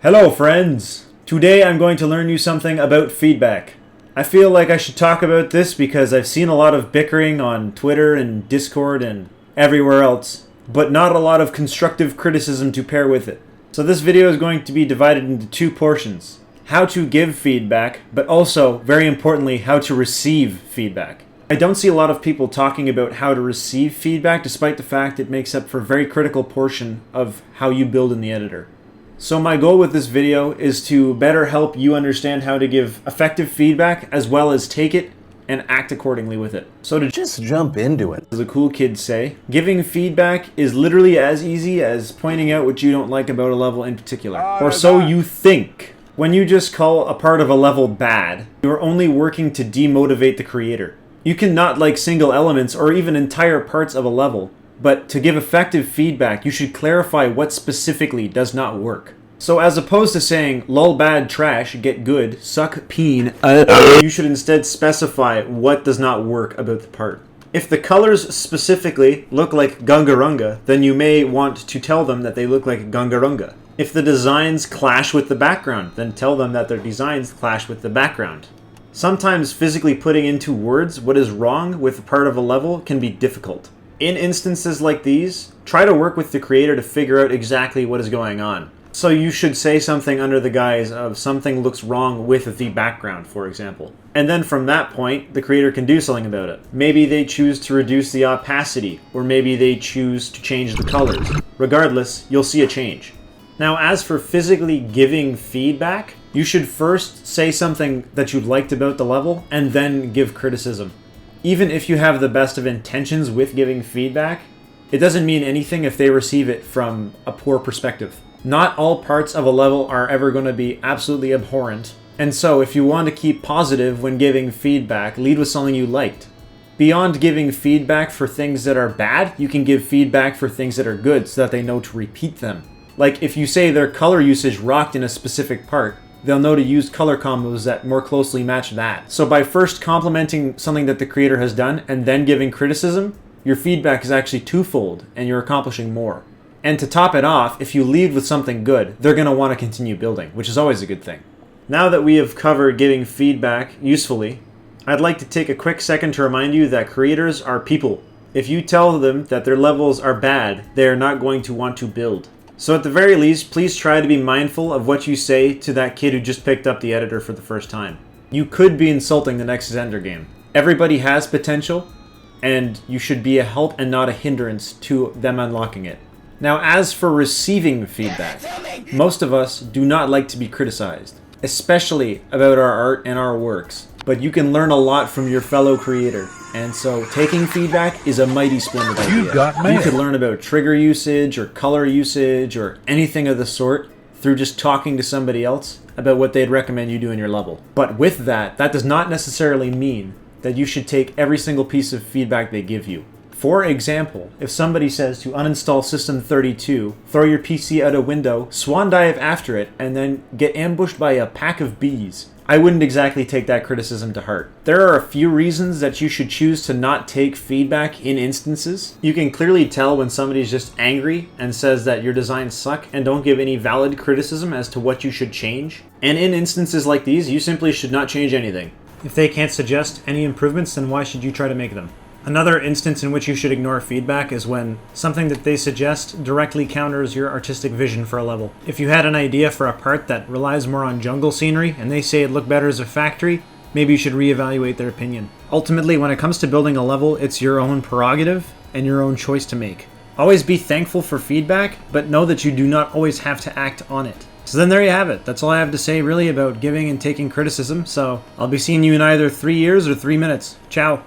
Hello friends! Today I'm going to learn you something about feedback. I feel like I should talk about this because I've seen a lot of bickering on Twitter and Discord and everywhere else, but not a lot of constructive criticism to pair with it. So this video is going to be divided into two portions. How to give feedback, but also, very importantly, how to receive feedback. I don't see a lot of people talking about how to receive feedback, despite the fact it makes up for a very critical portion of how you build in the editor. So my goal with this video is to better help you understand how to give effective feedback, as well as take it and act accordingly with it. So to Just jump into it. as the cool kids say, giving feedback is literally as easy as pointing out what you don't like about a level in particular. Or so you think. When you just call a part of a level bad, you're only working to demotivate the creator. You can not like single elements or even entire parts of a level, but to give effective feedback, you should clarify what specifically does not work. So as opposed to saying, lol bad trash, get good, suck peen, you should instead specify what does not work about the part. If the colors specifically look like Gungarunga, then you may want to tell them that they look like Gungarunga. If the designs clash with the background, then tell them that their designs clash with the background. Sometimes physically putting into words what is wrong with a part of a level can be difficult. In instances like these, try to work with the creator to figure out exactly what is going on. So you should say something under the guise of something looks wrong with the background, for example. And then from that point, the creator can do something about it. Maybe they choose to reduce the opacity, or maybe they choose to change the colors. Regardless, you'll see a change. Now, as for physically giving feedback, you should first say something that you liked about the level, and then give criticism. Even if you have the best of intentions with giving feedback, it doesn't mean anything if they receive it from a poor perspective. Not all parts of a level are ever going to be absolutely abhorrent, and so if you want to keep positive when giving feedback, lead with something you liked. Beyond giving feedback for things that are bad, you can give feedback for things that are good so that they know to repeat them. Like if you say their color usage rocked in a specific part, they'll know to use color combos that more closely match that. So by first complimenting something that the creator has done and then giving criticism, your feedback is actually twofold and you're accomplishing more. And to top it off, if you lead with something good, they're going to want to continue building, which is always a good thing. Now that we have covered giving feedback usefully, I'd like to take a quick second to remind you that creators are people. If you tell them that their levels are bad, they are not going to want to build. So at the very least, please try to be mindful of what you say to that kid who just picked up the editor for the first time. You could be insulting the next Xender game. Everybody has potential, and you should be a help and not a hindrance to them unlocking it. Now, as for receiving feedback, most of us do not like to be criticized, especially about our art and our works. But you can learn a lot from your fellow creator, and so taking feedback is a mighty splendid idea. You could learn about trigger usage or color usage or anything of the sort through just talking to somebody else about what they'd recommend you do in your level. But with that does not necessarily mean that you should take every single piece of feedback they give you. For example, if somebody says to uninstall System 32, throw your PC out a window, swan dive after it, and then get ambushed by a pack of bees, I wouldn't exactly take that criticism to heart. There are a few reasons that you should choose to not take feedback in instances. You can clearly tell when somebody's just angry and says that your designs suck and don't give any valid criticism as to what you should change. And in instances like these, you simply should not change anything. If they can't suggest any improvements, then why should you try to make them? Another instance in which you should ignore feedback is when something that they suggest directly counters your artistic vision for a level. If you had an idea for a part that relies more on jungle scenery and they say it looked better as a factory, maybe you should reevaluate their opinion. Ultimately, when it comes to building a level, it's your own prerogative and your own choice to make. Always be thankful for feedback, but know that you do not always have to act on it. So then there you have it. That's all I have to say really about giving and taking criticism, so I'll be seeing you in either 3 years or 3 minutes. Ciao.